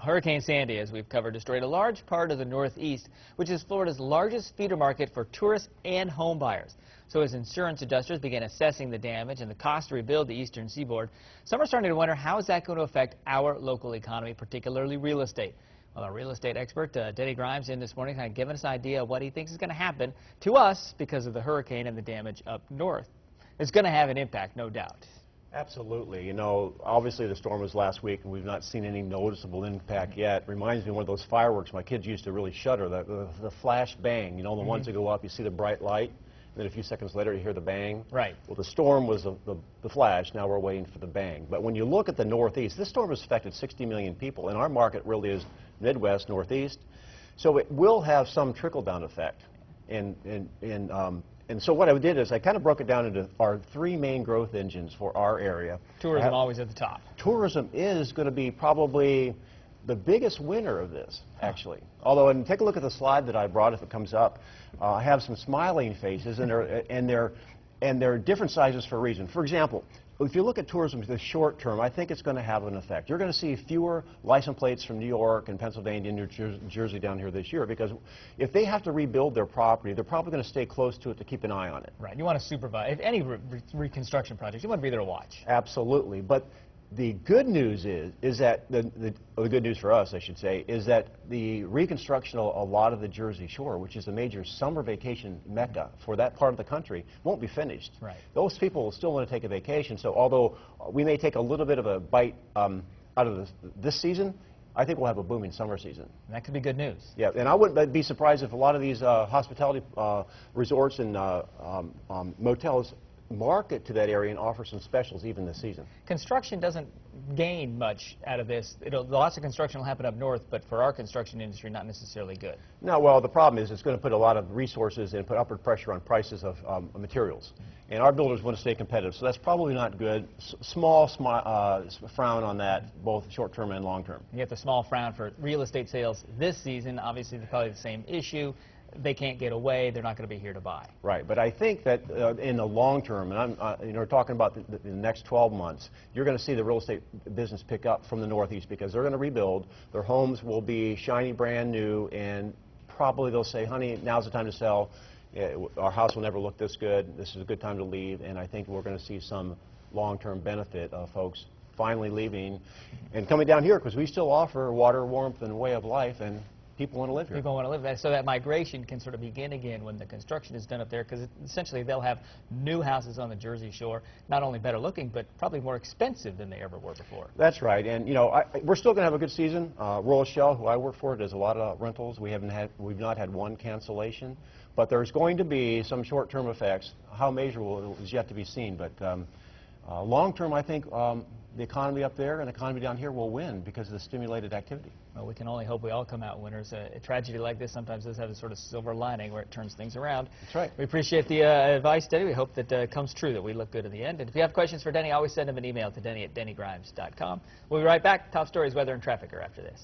Hurricane Sandy, as we've covered, destroyed a large part of the Northeast, which is Florida's largest feeder market for tourists and home buyers. So as insurance adjusters began assessing the damage and the cost to rebuild the eastern seaboard, some are starting to wonder how is that going to affect our local economy, particularly real estate. Well, our real estate expert, Denny Grimes, in this morning, kind of giving us an idea of what he thinks is going to happen to us because of the hurricane and the damage up north. It's going to have an impact, no doubt. Absolutely. You know, obviously the storm was last week and we've not seen any noticeable impact yet. Reminds me of one of those fireworks my kids used to really shudder, the flash bang, you know, the ones that go up, you see the bright light, and then a few seconds later you hear the bang. Right. Well, the storm was the flash, now we're waiting for the bang. But when you look at the Northeast, this storm has affected 60 million people, and our market really is Midwest, Northeast. So it will have some trickle-down effect. And so what I did is I kind of broke it down into our three main growth engines for our area. Tourism always at the top. Tourism is going to be probably the biggest winner of this, actually. Although, and take a look at the slide that I brought if it comes up. I have some smiling faces, and they're different sizes for a reason. For example, if you look at tourism in the short term, I think it's going to have an effect. You're going to see fewer license plates from New York and Pennsylvania and New Jersey down here this year because if they have to rebuild their property, they're probably going to stay close to it to keep an eye on it. Right. You want to supervise. If any reconstruction project, you want to be there to watch. Absolutely. But the good news is that, the good news for us, I should say, is that the reconstruction of a lot of the Jersey Shore, which is a major summer vacation mecca for that part of the country, won't be finished. Right. Those people will still want to take a vacation, so although we may take a little bit of a bite out of this season, I think we'll have a booming summer season. And that could be good news. Yeah, and I wouldn't be surprised if a lot of these hospitality resorts and motels market to that area and offer some specials even this season. Construction doesn't gain much out of this. Lots of construction will happen up north, but for our construction industry, not necessarily good. No, well, the problem is it's going to put a lot of resources and put upward pressure on prices of materials. And our builders want to stay competitive, so that's probably not good. Small frown on that, both short-term and long-term. You have the small frown for real estate sales this season. Obviously, they're probably the same issue. They can't get away. They're not going to be here to buy. Right, but I think that in the long term, and we're talking about the next 12 months, you're going to see the real estate business pick up from the Northeast because they're going to rebuild. Their homes will be shiny, brand new, and probably they'll say, honey, now's the time to sell. Our house will never look this good. This is a good time to leave, and I think we're going to see some long-term benefit of folks finally leaving and coming down here because we still offer water, warmth, and way of life, and people want to live here. People want to live there, so that migration can sort of begin again when the construction is done up there, because essentially they'll have new houses on the Jersey Shore, not only better looking, but probably more expensive than they ever were before. That's right, and you know, we're still going to have a good season. Royal Shell, who I work for, does a lot of rentals. We've not had one cancellation, but there's going to be some short-term effects. How measurable is yet to be seen, but long-term, I think the economy up there and the economy down here will win because of the stimulated activity. Well, we can only hope we all come out winners. A tragedy like this sometimes does have a sort of silver lining where it turns things around. That's right. We appreciate the advice, Denny. We hope that comes true, that we look good in the end. And if you have questions for Denny, always send him an email to denny@dennygrimes.com. We'll be right back. Top stories, weather, and traffic are after this.